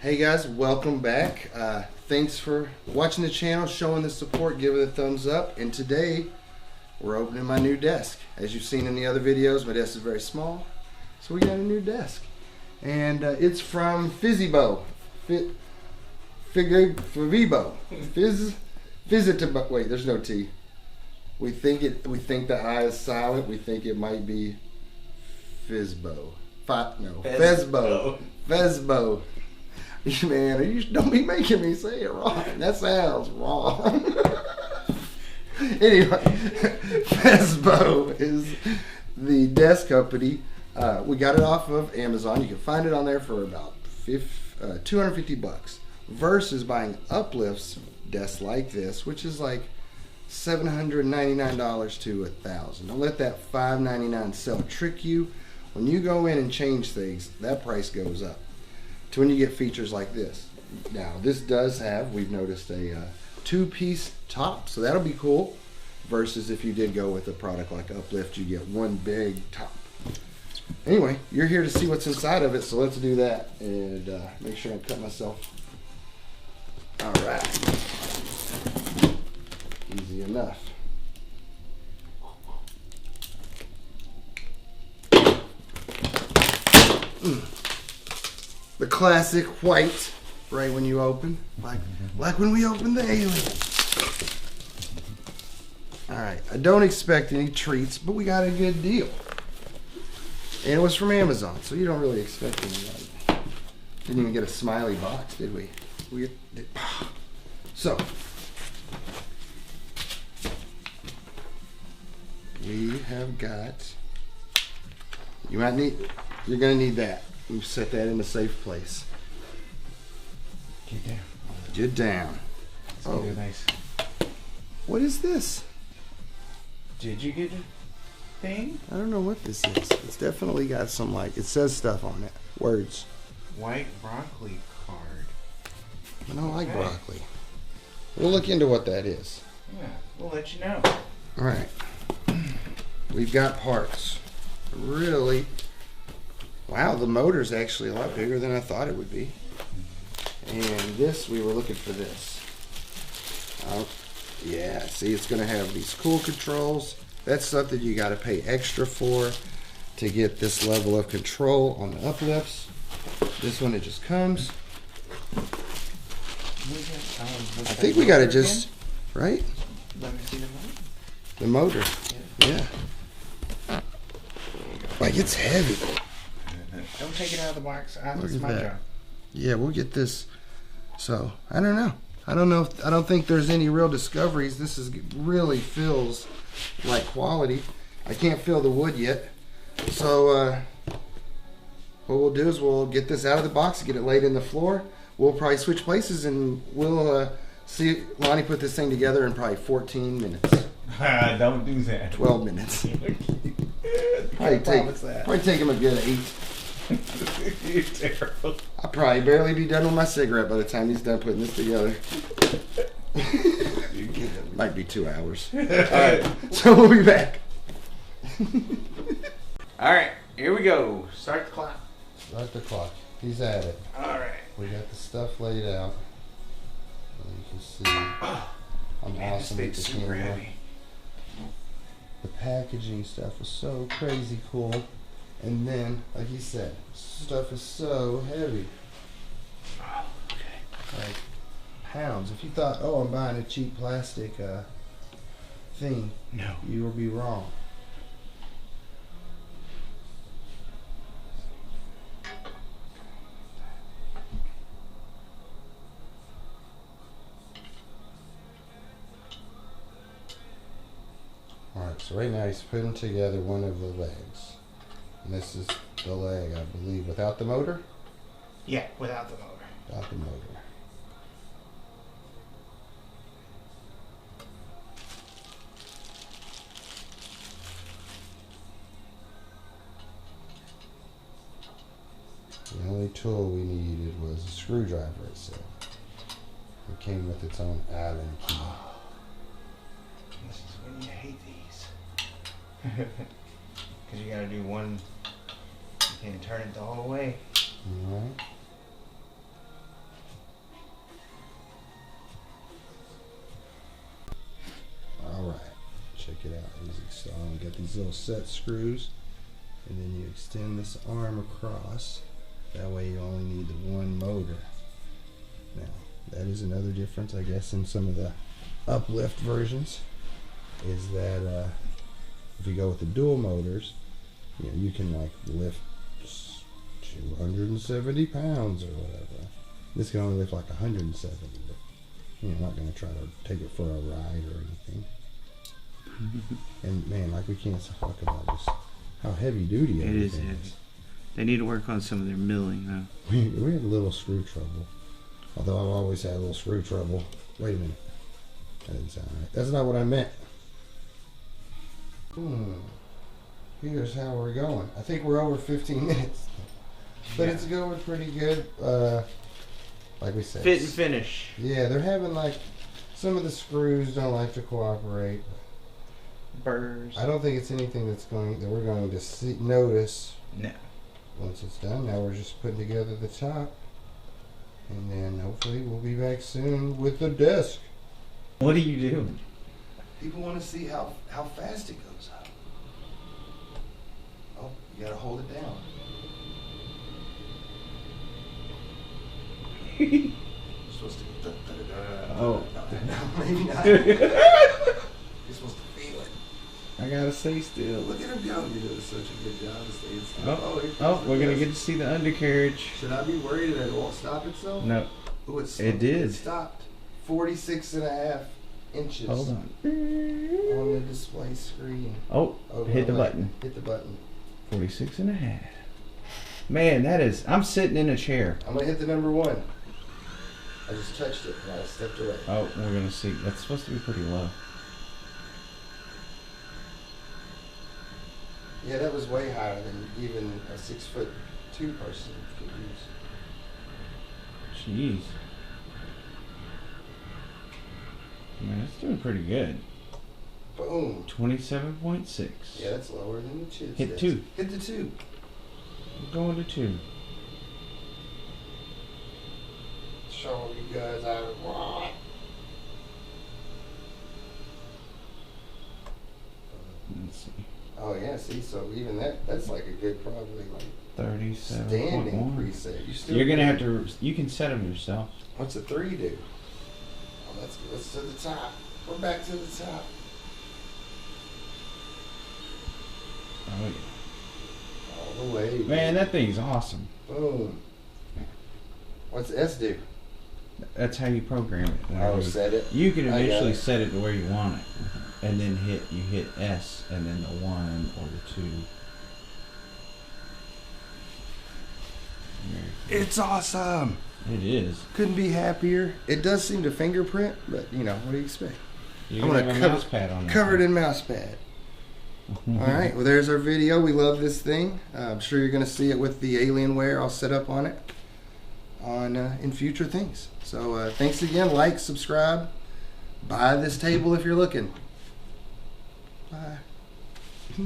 Hey guys, welcome back. Thanks for watching the channel, showing the support, giving it a thumbs up. And today we're opening my new desk. As you've seen in the other videos, my desk is very small, so we got a new desk. And it's from FEZiBO. FEZiBO. FEZiBO. Wait, there's no T. We think the I is silent. We think it might be FEZiBO. FEZiBO. FEZiBO. Man, you don't be making me say it wrong. That sounds wrong. Anyway, FEZiBO is the desk company. We got it off of Amazon. You can find it on there for about $250 versus buying Uplift's desk like this, which is like $799 to $1,000. Don't let that $599 sell trick you. When you go in and change things, that price goes up to when you get features like this. Now, this does have, we've noticed, a two-piece top, so that'll be cool, versus if you did go with a product like Uplift, you get one big top. Anyway, you're here to see what's inside of it, so let's do that and make sure I cut myself. All right. Easy enough. The classic white, right when you open, like when we opened the Alien. All right, I don't expect any treats, but we got a good deal. And it was from Amazon, so you don't really expect anything. Didn't even get a smiley box, did we? So, we have got, you're gonna need that. You set that in a safe place. Get down. Get down. Oh, nice. What is this? Did you get a thing? I don't know what this is. It's definitely got some, like, it says stuff on it. Words. White broccoli card. I don't like broccoli. We'll look into what that is. Yeah, we'll let you know. All right. We've got parts. Really. Wow, the motor's actually a lot bigger than I thought it would be. And this, we were looking for this. Yeah, see, it's going to have these cool controls. That's something you got to pay extra for to get this level of control on the uplifts. This one, it just comes. I think we got to just, right? Let me see the motor. The motor. Yeah. Like, it's heavy. Don't take it out of the box. That's my job. Yeah, we'll get this. So, I don't know. I don't think there's any real discoveries. This really feels like quality. I can't feel the wood yet. So, what we'll do is we'll get this out of the box, get it laid in the floor. We'll probably switch places and we'll see Lonnie put this thing together in probably 14 minutes. Don't do that. 12 minutes. Probably take him a good 8. You're terrible. I'll probably barely be done with my cigarette by the time he's done putting this together. Might be 2 hours. Alright, so we'll be back. Alright, here we go. Start the clock. Start the clock. He's at it. Alright. We got the stuff laid out. You can see I'm awesome with the camera. Heavy. The packaging stuff is so crazy cool. And then, like he said, stuff is so heavy. Oh, okay. Like pounds. If you thought, oh, I'm buying a cheap plastic thing, no, you will be wrong. Alright, so right now he's putting together one of the legs. And this is the leg, I believe, without the motor? Yeah, without the motor. Without the motor. The only tool we needed was a screwdriver, it said. It came with its own Allen key. This is when you hate these. Because you gotta do one, you can't turn it the whole way. Alright. So got these little set screws, and then you extend this arm across. That way you only need the one motor. Now, that is another difference, I guess, in some of the uplift versions, is that if you go with the dual motors, you know, you can like lift 270 pounds or whatever. This can only lift like 170, but you're not going to try to take it for a ride or anything. And man, like we can't talk about just how heavy duty It is everything heavy. is. They need to work on some of their milling, though. We had a little screw trouble. Although I've always had a little screw trouble. Wait a minute. That didn't sound right. That's not what I meant. Here's how we're going. I think we're over 15 minutes. But it's going pretty good. Like we said. Fit and finish. Yeah, they're having like, some of the screws don't like to cooperate. Burrs. I don't think it's anything that we're going to notice. No. Once it's done. Now we're just putting together the top. And then hopefully we'll be back soon with the desk. What are you doing? People want to see how fast it goes up. Oh, you gotta hold it down. You're supposed to Oh. No, maybe not. You're supposed to feel it. I gotta stay still. Look at him go. You're doing such a good job of staying still. We're gonna get to see the undercarriage. Should I be worried that it won't stop itself? No. Oh, It did. It stopped. 46.5 inches. Hold on. On the display screen. Oh, hit the button. Hit the button. 46 and a half. Man, I'm sitting in a chair. I'm gonna hit the number 1. I just touched it and I stepped away. Oh, we're gonna see. That's supposed to be pretty low. Yeah, that was way higher than even a 6'2" person could use. Jeez. Man, that's doing pretty good. Boom. 27.6. Yeah, that's lower than the chips. Hit 2. Hit the 2. We're going to 2. Show you guys how it works. Let's see. Oh yeah, see, so even that's like a good, probably like 37.1. standing preset. You're gonna have to. You can set them yourself. What's a 3 do? Oh, let's to the top. We're back to the top. Oh yeah. All the way. Man, that thing's awesome. Boom. What's S do? That's how you program it. Oh, set it. You can I got eventually it. set it to where you want it, and then you hit S, and then the 1 or the 2. It's awesome. It is. Couldn't be happier. It does seem to fingerprint, but you know, what do you expect? You're I'm gonna gonna have a cover- mouse pad on that. Covered in mouse pad. All right, well, there's our video. We love this thing. I'm sure you're going to see it with the Alienware all set up on it in future things. So thanks again. Like, subscribe, buy this table if you're looking. Bye.